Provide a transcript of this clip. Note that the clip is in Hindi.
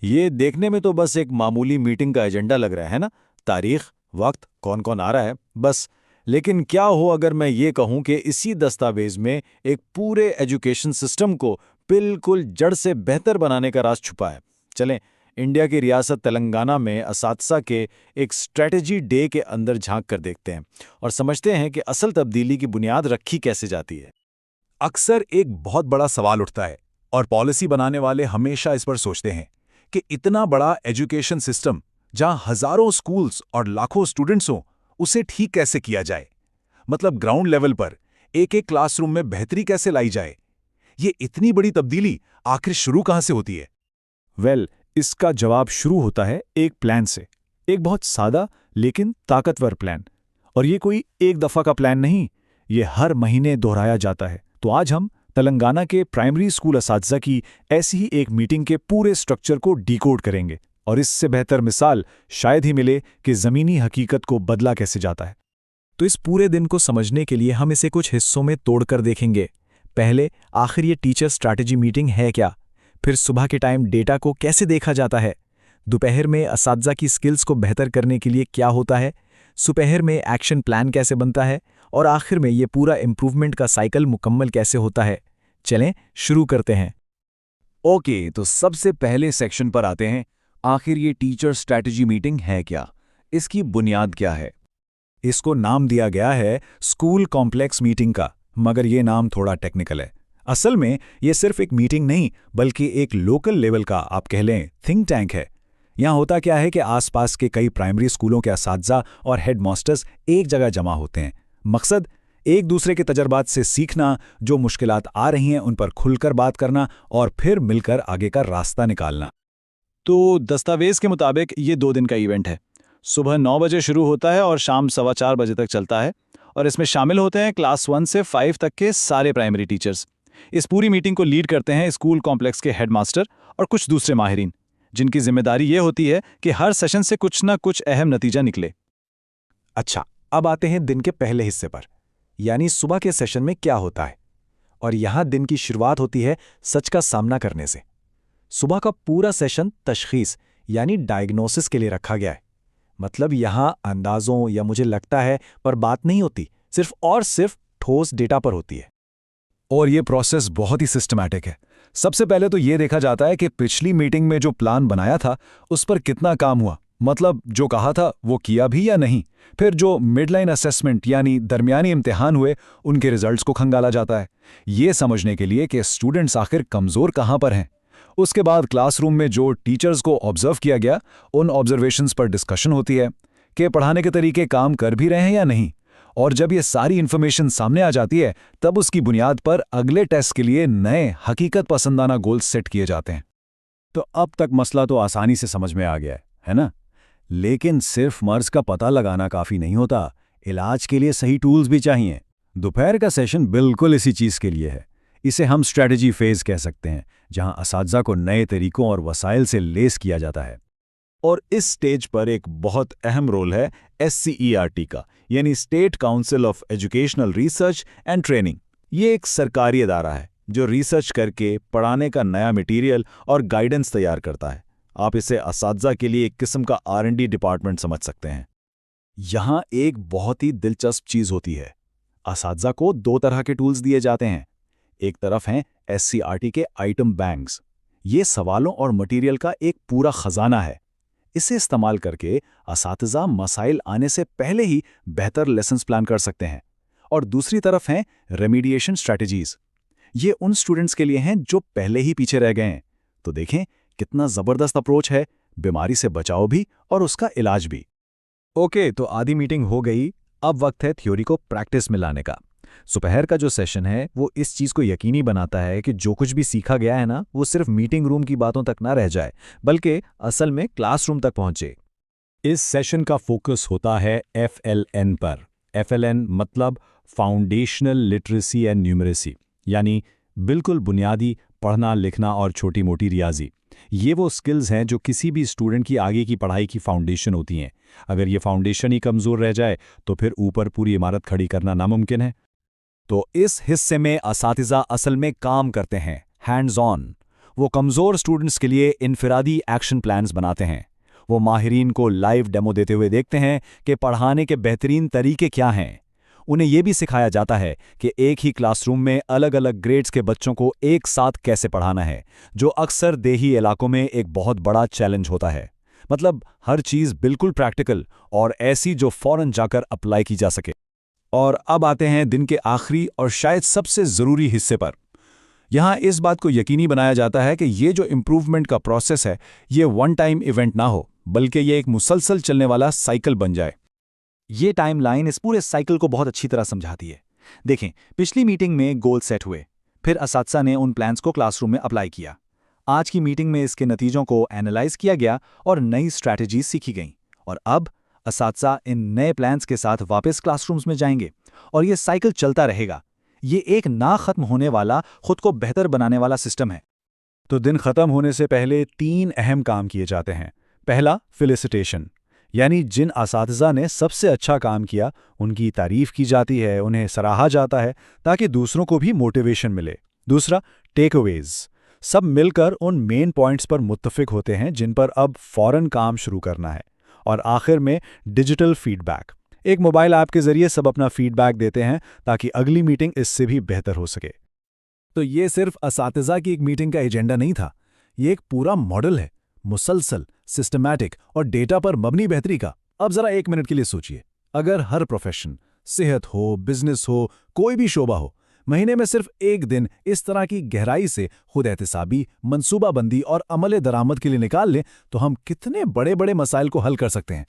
ये देखने में तो बस एक मामूली मीटिंग का एजेंडा लग रहा है ना। तारीख, वक्त, कौन कौन आ रहा है, बस। लेकिन क्या हो अगर मैं ये कहूं कि इसी दस्तावेज में एक पूरे एजुकेशन सिस्टम को बिल्कुल जड़ से बेहतर बनाने का राज छुपा है। चलें, इंडिया की रियासत तेलंगाना में असातिज़ा के एक स्ट्रेटजी डे के अंदर झांक कर देखते हैं और समझते हैं कि असल तब्दीली की बुनियाद रखी कैसे जाती है। अक्सर एक बहुत बड़ा सवाल उठता है और पॉलिसी बनाने वाले हमेशा इस पर सोचते हैं कि इतना बड़ा एजुकेशन सिस्टम जहां हजारों स्कूल्स और लाखों स्टूडेंट्स हों, उसे ठीक कैसे किया जाए। मतलब ग्राउंड लेवल पर एक एक क्लासरूम में बेहतरी कैसे लाई जाए। ये इतनी बड़ी तब्दीली आखिर शुरू कहां से होती है? इसका जवाब शुरू होता है एक प्लान से। एक बहुत सादा लेकिन ताकतवर प्लान। और ये कोई एक दफा का प्लान नहीं, ये हर महीने दोहराया जाता है। तो आज हम तेलंगाना के प्राइमरी स्कूल असातिज़ा की ऐसी ही एक मीटिंग के पूरे स्ट्रक्चर को डिकोड करेंगे और इससे बेहतर मिसाल शायद ही मिले कि ज़मीनी हकीकत को बदला कैसे जाता है। तो इस पूरे दिन को समझने के लिए हम इसे कुछ हिस्सों में तोड़कर देखेंगे। पहले, आखिर ये टीचर स्ट्रैटेजी मीटिंग है क्या? फिर सुबह के टाइम डेटा को कैसे देखा जाता है? दोपहर में असातिज़ा की स्किल्स को बेहतर करने के लिए क्या होता है? सुपहर में एक्शन प्लान कैसे बनता है? और आखिर में ये पूरा इम्प्रूवमेंट का साइकिल मुकम्मल कैसे होता है? चलें शुरू करते हैं। ओके, तो सबसे पहले सेक्शन पर आते हैं। आखिर ये टीचर स्ट्रैटेजी मीटिंग है क्या? इसकी बुनियाद क्या है? इसको नाम दिया गया है स्कूल कॉम्प्लेक्स मीटिंग का, मगर ये नाम थोड़ा टेक्निकल है। असल में ये सिर्फ एक मीटिंग नहीं, बल्कि एक लोकल लेवल का, आप कह लें, थिंक टैंक है। यहाँ होता क्या है कि आसपास के कई प्राइमरी स्कूलों के असातिज़ा और हेडमास्टर्स एक जगह जमा होते हैं। मकसद, एक दूसरे के तजर्बात से सीखना, जो मुश्किलात आ रही हैं उन पर खुलकर बात करना और फिर मिलकर आगे का रास्ता निकालना। तो दस्तावेज के मुताबिक ये 2 दिन का इवेंट है। सुबह 9 बजे शुरू होता है और शाम 4:15 बजे तक चलता है। और इसमें शामिल होते हैं क्लास 1 से 5 तक के सारे प्राइमरी टीचर्स। इस पूरी मीटिंग को लीड करते हैं स्कूल कॉम्प्लेक्स के हेडमास्टर और कुछ दूसरे माहिरीन, जिनकी जिम्मेदारी ये होती है कि हर सेशन से कुछ ना कुछ अहम नतीजा निकले। अच्छा, अब आते हैं दिन के पहले हिस्से पर, यानी सुबह के सेशन में क्या होता है। और यहाँ दिन की शुरुआत होती है सच का सामना करने से। सुबह का पूरा सेशन तशखीस यानी डायग्नोसिस के लिए रखा गया है। मतलब यहाँ अंदाजों या मुझे लगता है पर बात नहीं होती, सिर्फ और सिर्फ ठोस डेटा पर होती है। और ये प्रोसेस बहुत ही सिस्टमैटिक है। सबसे पहले तो ये देखा जाता है कि पिछली मीटिंग में जो प्लान बनाया था उस पर कितना काम हुआ, मतलब जो कहा था वो किया भी या नहीं। फिर जो मिडलाइन असेसमेंट यानी दरमियानी इम्तिहान हुए, उनके रिजल्ट्स को खंगाला जाता है, ये समझने के लिए कि स्टूडेंट्स आखिर कमज़ोर कहाँ पर हैं। उसके बाद क्लासरूम में जो टीचर्स को ऑब्जर्व किया गया, उन ऑब्जर्वेशंस पर डिस्कशन होती है कि पढ़ाने के तरीके काम कर भी रहे हैं या नहीं। और जब ये सारी इन्फॉर्मेशन सामने आ जाती है, तब उसकी बुनियाद पर अगले टेस्ट के लिए नए हकीकत पसंदाना गोल्स सेट किए जाते हैं। तो अब तक मसला तो आसानी से समझ में आ गया है ना? लेकिन सिर्फ मर्ज का पता लगाना काफ़ी नहीं होता, इलाज के लिए सही टूल्स भी चाहिए। दोपहर का सेशन बिल्कुल इसी चीज़ के लिए है। इसे हम स्ट्रेटजी फेज कह सकते हैं, जहां असातिज़ा को नए तरीकों और वसाइल से लेस किया जाता है। और इस स्टेज पर एक बहुत अहम रोल है SCERT का, यानी state council of educational research and training. ये एक सरकारी अदारा है जो रिसर्च करके पढ़ाने का नया मटेरियल और गाइडेंस तैयार करता है। आप इसे असातिज़ा के लिए एक किस्म का R&D डिपार्टमेंट समझ सकते हैं। यहाँ एक बहुत ही दिलचस्प चीज़ होती है। असातिज़ा को 2 तरह के टूल्स दिए जाते हैं। एक तरफ हैं SCERT के आइटम बैंक्स। ये सवालों और मटेरियल का एक पूरा खजाना है। इसे इस्तेमाल करके असातिज़ा मसाइल आने से पहले ही बेहतर लेसन्स प्लान कर सकते हैं। और दूसरी तरफ हैं रेमीडिएशन स्ट्रैटेजीज। ये उन स्टूडेंट्स के लिए हैं जो पहले ही पीछे रह गए हैं। तो देखें कितना ज़बरदस्त अप्रोच है, बीमारी से बचाव भी और उसका इलाज भी। ओके, तो आधी मीटिंग हो गई। अब वक्त है थ्योरी को प्रैक्टिस में लाने का। दोपहर का जो सेशन है वो इस चीज़ को यकीनी बनाता है कि जो कुछ भी सीखा गया है ना, वो सिर्फ मीटिंग रूम की बातों तक ना रह जाए, बल्कि असल में क्लासरूम तक पहुंचे। इस सेशन का फोकस होता है FLN पर। FLN मतलब फाउंडेशनल लिटरेसी एंड न्यूमरेसी, यानी बिल्कुल बुनियादी पढ़ना लिखना और छोटी मोटी रियाजी। ये वो स्किल्स हैं जो किसी भी स्टूडेंट की आगे की पढ़ाई की फाउंडेशन होती हैं। अगर ये फाउंडेशन ही कमज़ोर रह जाए तो फिर ऊपर पूरी इमारत खड़ी करना नामुमकिन है। तो इस हिस्से में असातिज़ा असल में काम करते हैं, हैंड्स ऑन। वो कमज़ोर स्टूडेंट्स के लिए इनफिरादी एक्शन प्लान्स बनाते हैं। वो माहिरीन को लाइव डेमो देते हुए देखते हैं कि पढ़ाने के बेहतरीन तरीके क्या हैं। उन्हें यह भी सिखाया जाता है कि एक ही क्लासरूम में अलग अलग ग्रेड्स के बच्चों को एक साथ कैसे पढ़ाना है, जो अक्सर देही इलाकों में एक बहुत बड़ा चैलेंज होता है। मतलब हर चीज़ बिल्कुल प्रैक्टिकल और ऐसी जो फौरन जाकर अप्लाई की जा सके। और अब आते हैं दिन के आखिरी और शायद सबसे ज़रूरी हिस्से पर। यहाँ इस बात को यकीनी बनाया जाता है कि ये जो इम्प्रूवमेंट का प्रोसेस है, ये वन टाइम इवेंट ना हो, बल्कि ये एक मुसलसल चलने वाला साइकिल बन जाए। ये टाइमलाइन इस पूरे साइकिल को बहुत अच्छी तरह समझाती है। देखें, पिछली मीटिंग में गोल सेट हुए, फिर असातिज़ा ने उन प्लान्स को क्लासरूम में अप्लाई किया। आज की मीटिंग में इसके नतीजों को एनालाइज किया गया और नई स्ट्रैटेजीज सीखी गईं। और अब असातिज़ा इन नए प्लान्स के साथ वापस क्लासरूम्स में जाएंगे और ये साइकिल चलता रहेगा। ये एक ना खत्म होने वाला, खुद को बेहतर बनाने वाला सिस्टम है। तो दिन खत्म होने से पहले 3 अहम काम किए जाते हैं। पहला, फेलिसिटेशन, यानी जिन असातिज़ा ने सबसे अच्छा काम किया उनकी तारीफ की जाती है, उन्हें सराहा जाता है ताकि दूसरों को भी मोटिवेशन मिले। दूसरा, टेकअवेज, सब मिलकर उन मेन पॉइंट्स पर मुत्तफिक होते हैं जिन पर अब फौरन काम शुरू करना है। और आखिर में डिजिटल फीडबैक, एक मोबाइल ऐप के जरिए सब अपना फीडबैक देते हैं ताकि अगली मीटिंग इससे भी बेहतर हो सके। तो ये सिर्फ असातिज़ा की एक मीटिंग का एजेंडा नहीं था, ये एक पूरा मॉडल है, मुसलसल, सिस्टमैटिक और डेटा पर मबनी बेहतरी का। अब जरा 1 मिनट के लिए सोचिए, अगर हर प्रोफेशन, सेहत हो, बिजनेस हो, कोई भी शोबा हो, महीने में सिर्फ एक दिन इस तरह की गहराई से खुद एहतिसाबी, मनसूबाबंदी और अमल दरामद के लिए निकाल लें, तो हम कितने बड़े बड़े मसाइल को हल कर सकते हैं।